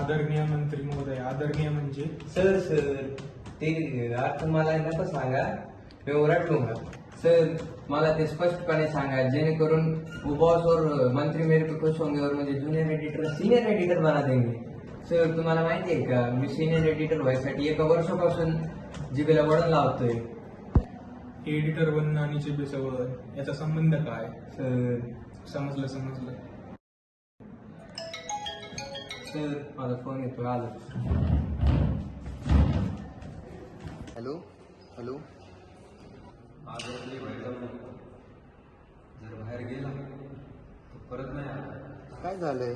आदरणीय मंत्री महोदय, आदरणीय म्हणजे सर ते अर्थ मला नको सांगा, मी ओरडलो ना सर. मला ते स्पष्टपणे सांगा जेणेकरून बॉस और मंत्री मेरे पे खुश होंगे और मुझे जूनियर एडिटर सीनियर एडिटर बना देंगे. सर तुम्हाला माहिती आहे का, मी सीनियर एडिटर व्हायसाठी एका वर्षापासून जिबेला वळण लावतोय. एडिटर बनणं आणि जिभेचं वळण याचा संबंध काय? सर समजलं समजलं. सर माझा फोन येतो, आलो. Hello hello. आज आपली व्हायचा नव्हता. जर बाहेर गेला तर परत नाही आला. काय झालंय?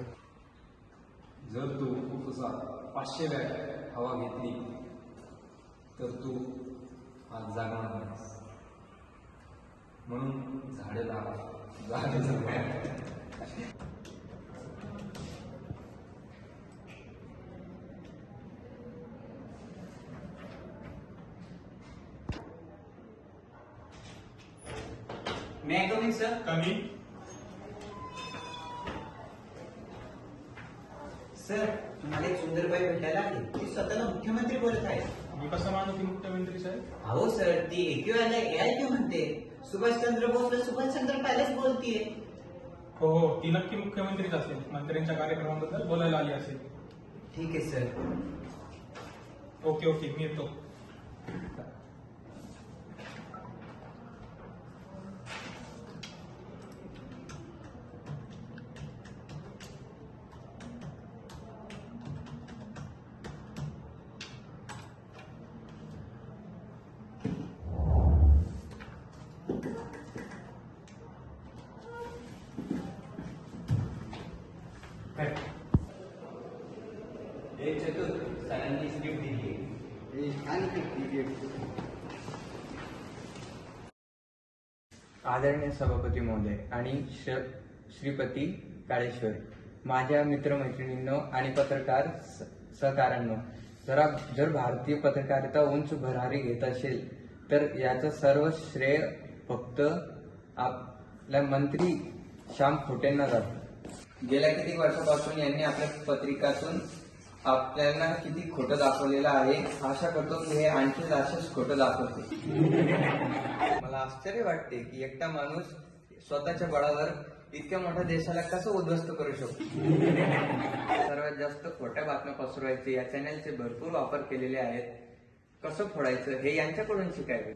जर तू तुझा 500 बॅग हवा घेतली तर तू आज जागणार नाहीस. म्हणून झाडे लावा, झाडे जगवा. May I come in, sir? कमी सर, तुम्हाला एक सुंदर बाई भेटायला आली. ती स्वतःला मुख्यमंत्री बोलत आहे. मी कसं मानू की मुख्यमंत्री साहेब? अहो सर, ती AQI AIQ म्हणते. सुभाषचंद्र बोसला सुभाषचंद्र पॅलेस बोलतीये. हो हो, ती नक्की मुख्यमंत्रीच असेल. मंत्र्यांच्या कार्यक्रमाबद्दल बोलायला आली असेल. ठीक आहे सर. ओके ओके, मी येतो. एक चतुर सरांनी स्क्रिप्ट दिली आदरणीय सभापती महोदय आणि श्रीपती काळेश्वर, माझ्या मित्रमैत्रिणींनो आणि पत्रकार सहकाऱ्यांनो, जर भारतीय पत्रकारिता उंच भरारी घेत असेल तर याचं सर्व श्रेय फक्त आपल्या मंत्री श्याम खोटेंना जातं. गेल्या किती वर्षापासून यांनी आपल्या पत्रिकातून आपल्याला किती खोटं दाखवलेलं आहे. आशा करतो की हे आणखी असेच खोटं दाखवते. मला आश्चर्य वाटते की एकटा माणूस स्वतःच्या बळावर इतक्या मोठ्या देशाला कसं उद्ध्वस्त करू शकतो. सर्वात जास्त खोट्या बातम्या पसरवायचे या चॅनलचे भरपूर वापर केलेले आहेत. कसं फोडायचं हे यांच्याकडून शिकायचं.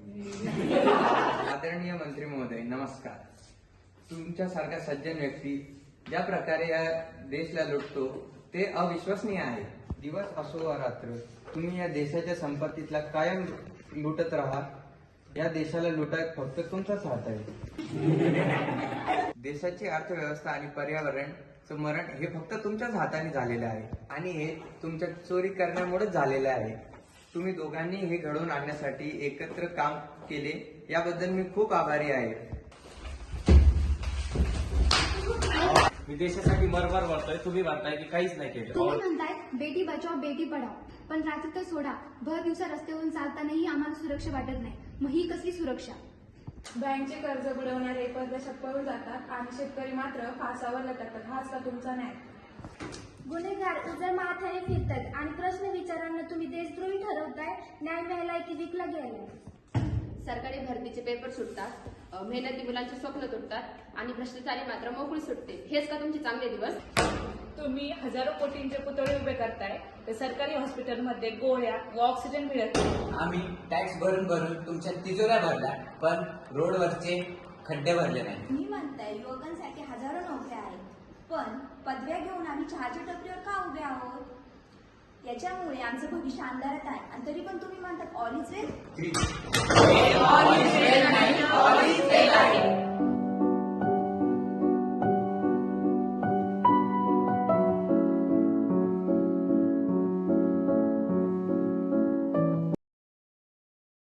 आदरणीय मंत्री महोदय नमस्कार. तुमच्यासारख्या सज्जन व्यक्ती ज्या प्रकारे या देशाला लुटतो ते अविश्वसनीय आहे. दिवस असो वा रात्र तुम्ही या देशाच्या संपत्तीतला कायम लुटत राहा. या देशाला लुटाय फक्त तुमचाच हात आहे. देशाची अर्थव्यवस्था आणि पर्यावरणचं मरण हे फक्त तुमच्याच हाताने झालेलं आहे आणि हे तुमच्या चोरी करण्यामुळेच झालेलं आहे. तुम्ही दोघांनी हे घडवून आणण्यासाठी एकत्र काम केले याबद्दल मी खूप आभारी आहे. मी देशासाठी मरमर वाटतोय, तुम्ही म्हणताय की काहीच नाही केलं. तुम्ही म्हणताय बेटी बचाव बेटी पढाव, पण रात्री तर सोडा, भर दिवसा रस्त्यावरून चालतानाही आम्हाला सुरक्षा वाटत नाही. मग ही कसली सुरक्षा? बँकचे कर्ज बुडवणारे परदेशात पळून जातात आणि शेतकरी मात्र फासावर लटकतात. हाच का तुमचा न्याय? गुन्हेगार उजळ माथ्याने फिरतात आणि प्रश्न विचारांना तुम्ही देशद्रोही ठरवताय. न्याय मिळालाय की विकला गेलाय? सरकारी भरतीचे पेपर सुटतात, मेहनती मुलांचे स्वप्न तुटतात आणि भ्रष्टाचारी मात्र मोकळी सुटते. हेच का तुमचे चांगले दिवस? तुम्ही हजारो कोटींचे पुतळे उभे करताय तर सरकारी हॉस्पिटलमध्ये गोळ्या व ऑक्सिजन मिळत नाही. आम्ही टॅक्स भरून भरून तुमच्या तिजोऱ्या भरल्या, पण रोडवरचे खड्डे भरले नाही. मी म्हणताय युवकांसाठी हजारो नोकऱ्या आहेत, पण पदव्या घेऊन आम्ही चहाच्या टपरीवर का उभे आहोत? याच्यामुळे आमचं भविष्य अंधारात आहे आणि तरी पण तुम्ही म्हणतात all is well. All is well नाही, ऑल इज वेल आहे.